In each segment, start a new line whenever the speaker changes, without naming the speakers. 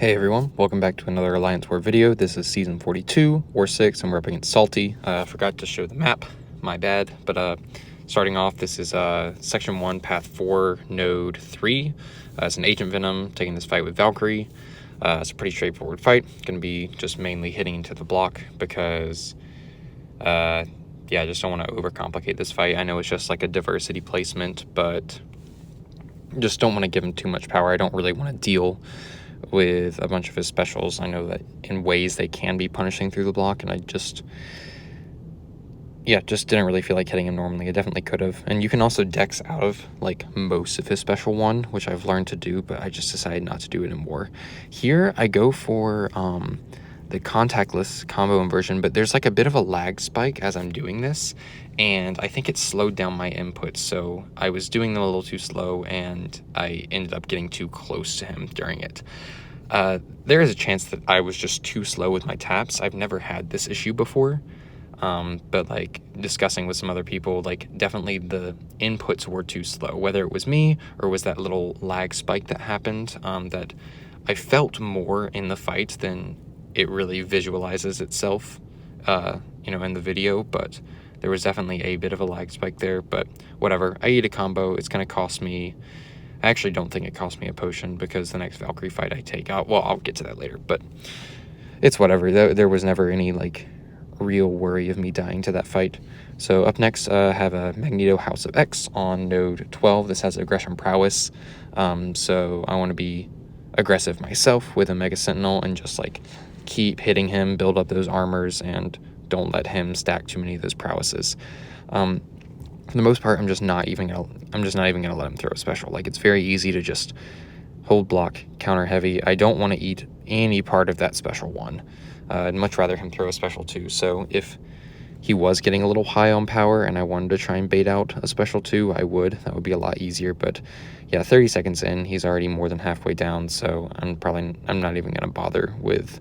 Hey everyone, welcome back to another Alliance War video. This is Season 42, War 6, and we're up against Salty. Forgot to show the map, my bad. But starting off, this is Section 1, Path 4, Node 3. It's an Agent Venom taking this fight with Valkyrie. It's a pretty straightforward fight. Going to be just mainly hitting into the block because, I just don't want to overcomplicate this fight. I know it's just like a diversity placement, but just don't want to give him too much power. I don't really want to deal with a bunch of his specials. I know that in ways they can be punishing through the block, and I just didn't really feel like hitting him normally. I definitely could have. And you can also dex out of like most of his special one, which I've learned to do, but I just decided not to do it in War. Here I go for the contactless combo inversion, but there's like a bit of a lag spike as I'm doing this, and I think it slowed down my inputs, so I was doing them a little too slow, and I ended up getting too close to him during it. There is a chance that I was just too slow with my taps. I've never had this issue before, but like discussing with some other people, like definitely the inputs were too slow, whether it was me or was that little lag spike that happened, that I felt more in the fight than it really visualizes itself, in the video, but there was definitely a bit of a lag spike there, but whatever. I eat a combo. It's going to cost me, I actually don't think it cost me a potion because the next Valkyrie fight I take out, well, I'll get to that later, but it's whatever. There was never any like real worry of me dying to that fight. So up next, I have a Magneto House of X on node 12. This has aggression prowess, so I want to be aggressive myself with a Mega Sentinel and just like keep hitting him, build up those armors, and don't let him stack too many of those prowesses. For the most part, I'm just not even gonna let him throw a special. Like, it's very easy to just hold block, counter heavy. I don't want to eat any part of that special one. I'd much rather him throw a special two. So if he was getting a little high on power and I wanted to try and bait out a special two, I would. That would be a lot easier. But yeah, 30 seconds in, he's already more than halfway down. So I'm not even gonna bother with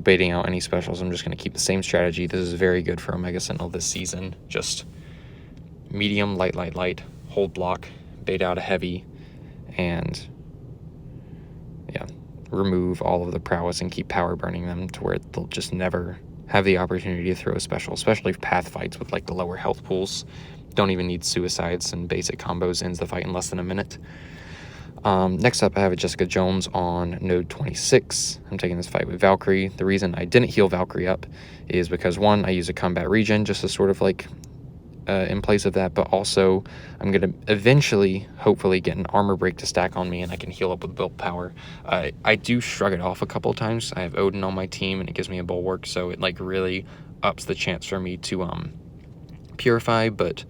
baiting out any specials. I'm just going to keep the same strategy. This is very good for Omega Sentinel this season. Just medium, light, hold block, bait out a heavy, and remove all of the prowess and keep power burning them to where they'll just never have the opportunity to throw a special, especially path fights with like the lower health pools. Don't even need suicides, and basic combos ends the fight in less than a minute. Next up, I have a Jessica Jones on node 26. I'm taking this fight with Valkyrie. The reason I didn't heal Valkyrie up is because, one, I use a combat regen just to sort of like in place of that, but also I'm going to eventually, hopefully, get an armor break to stack on me and I can heal up with built power. I do shrug it off a couple of times. I have Odin on my team and it gives me a bulwark, so it like really ups the chance for me to purify, but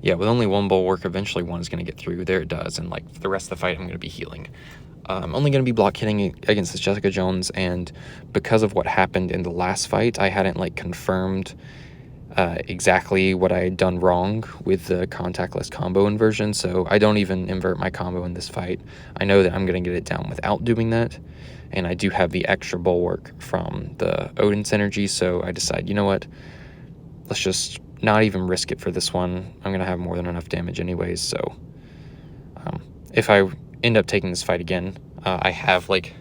yeah, with only one bulwark, eventually one is going to get through. There it does, and like for the rest of the fight, I'm going to be healing. I'm only going to be block hitting against this Jessica Jones, and because of what happened in the last fight, I hadn't like confirmed exactly what I had done wrong with the contactless combo inversion, so I don't even invert my combo in this fight. I know that I'm going to get it down without doing that, and I do have the extra bulwark from the Odin synergy, so I decide, you know what, let's just not even risk it for this one. I'm going to have more than enough damage anyways, so if I end up taking this fight again, I have like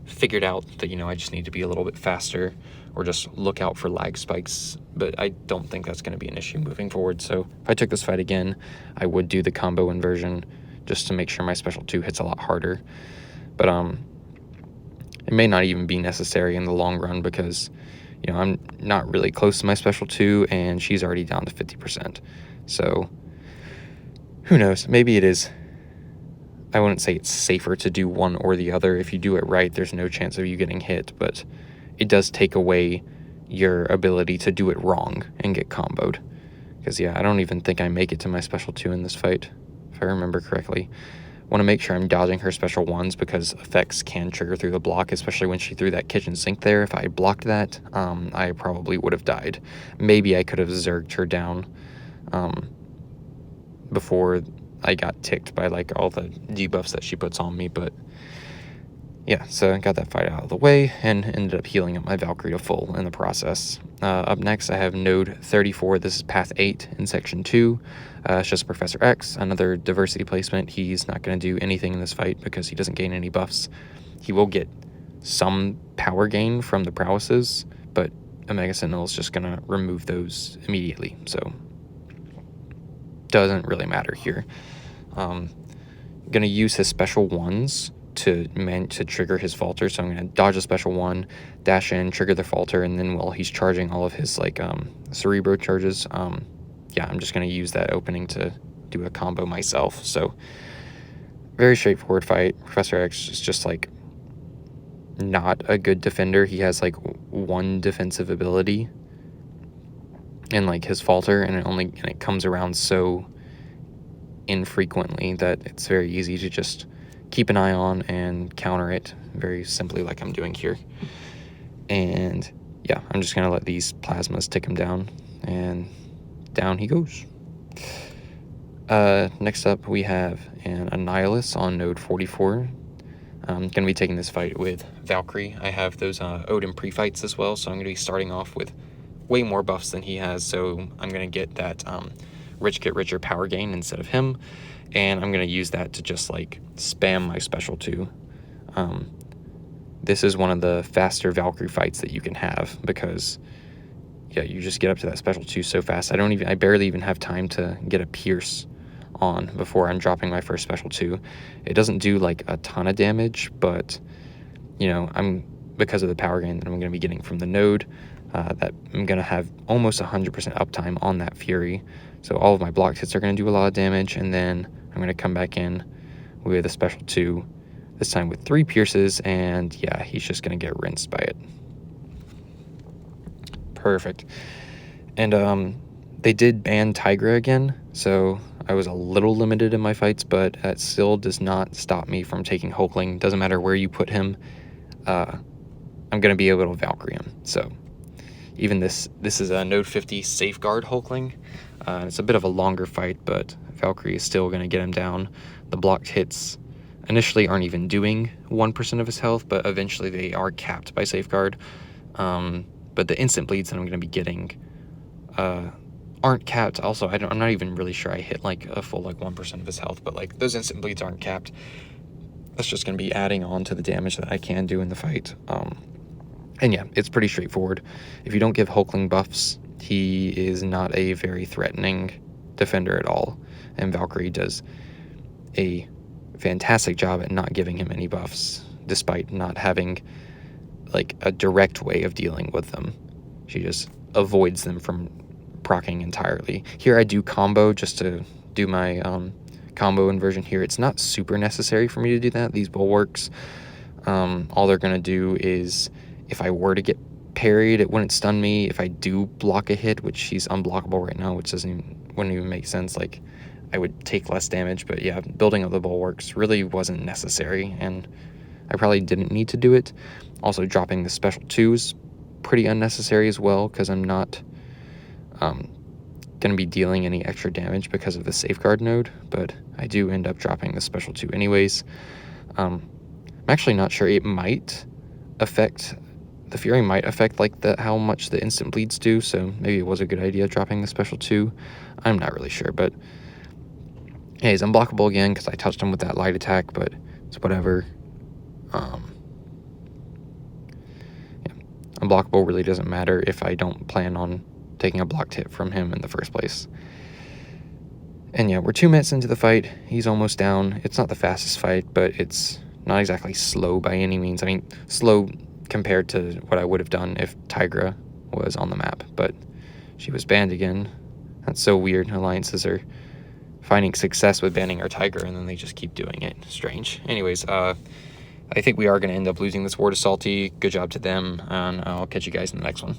figured out that, I just need to be a little bit faster or just look out for lag spikes, but I don't think that's going to be an issue moving forward. So if I took this fight again, I would do the combo inversion just to make sure my special 2 hits a lot harder. But it may not even be necessary in the long run because I'm not really close to my special 2, and she's already down to 50%. So, who knows? Maybe it is. I wouldn't say it's safer to do one or the other. If you do it right, there's no chance of you getting hit, but it does take away your ability to do it wrong and get comboed. Because, I don't even think I make it to my special 2 in this fight, if I remember correctly. Want to make sure I'm dodging her special 1s because effects can trigger through the block, especially when she threw that kitchen sink there. If I blocked that, I probably would have died. Maybe I could have zerged her down before I got ticked by like all the debuffs that she puts on me, but so I got that fight out of the way and ended up healing up my Valkyrie to full in the process. Up next, I have node 34. This is path 8 in section 2. It's just Professor X, another diversity placement. He's not going to do anything in this fight because he doesn't gain any buffs. he will get some power gain from the prowesses, but Omega Sentinel is just going to remove those immediately, so doesn't really matter here. Going to use his special ones to trigger his falter, so I'm going to dodge a special one, dash in, trigger the falter, and then while he's charging all of his like Cerebro charges, yeah, I'm just going to use that opening to do a combo myself. So very straightforward fight. Professor X is just like not a good defender. He has like one defensive ability and like his falter, and it comes around so infrequently that it's very easy to just keep an eye on and counter it very simply like I'm doing here. And yeah, I'm just gonna let these plasmas tick him down, and down he goes. Next up we have an Annihilus on node 44. I'm gonna be taking this fight with Valkyrie. I have those Odin pre-fights as well, so I'm gonna be starting off with way more buffs than he has, so I'm gonna get that rich get richer power gain instead of him, and I'm gonna use that to just like spam my special 2. This is one of the faster Valkyrie fights that you can have, because yeah, you just get up to that special 2 so fast. I barely even have time to get a pierce on before I'm dropping my first special 2. It doesn't do like a ton of damage, but you know, because of the power gain that I'm going to be getting from the node, that I'm going to have almost 100% uptime on that Fury. So all of my blocked hits are going to do a lot of damage, and then I'm going to come back in with a special 2, this time with 3 pierces, and yeah, he's just going to get rinsed by it. Perfect. And they did ban Tigra again, so I was a little limited in my fights, but that still does not stop me from taking Hulkling. Doesn't matter where you put him, I'm going to be able to Valkyrie him. So even this is a node 50 Safeguard Hulkling. It's a bit of a longer fight, but Valkyrie is still going to get him down. The blocked hits initially aren't even doing 1% of his health, but eventually they are capped by Safeguard. But the instant bleeds that I'm going to be getting aren't capped. Also, I'm not even really sure I hit like a full like 1% of his health, but like those instant bleeds aren't capped. That's just going to be adding on to the damage that I can do in the fight. And yeah, it's pretty straightforward. If you don't give Hulkling buffs, he is not a very threatening defender at all, and Valkyrie does a fantastic job at not giving him any buffs, despite not having like a direct way of dealing with them. She just avoids them from proccing entirely. Here I do combo just to do my combo inversion here. It's not super necessary for me to do that. These bulwarks, all they're gonna do is, if I were to get parried, it wouldn't stun me. If I do block a hit, which she's unblockable right now, which wouldn't even make sense, like I would take less damage. But yeah, building up the bulwarks really wasn't necessary, and I probably didn't need to do it. Also, dropping the special 2 is pretty unnecessary as well, because I'm not going to be dealing any extra damage because of the Safeguard node, but I do end up dropping the special 2 anyways. I'm actually not sure. It might affect, the Fury might affect like how much the instant bleeds do, so maybe it was a good idea dropping the special 2. I'm not really sure, but yeah, he's unblockable again because I touched him with that light attack, but it's whatever. Yeah. Unblockable really doesn't matter if I don't plan on taking a blocked hit from him in the first place. And yeah, we're 2 minutes into the fight. He's almost down. It's not the fastest fight, but it's not exactly slow by any means. I mean, slow compared to what I would have done if Tigra was on the map, but she was banned again. That's so weird. Alliances are finding success with banning our Tigra, and then they just keep doing it. Strange. Anyways, I think we are going to end up losing this war to Salty. Good job to them, and I'll catch you guys in the next one.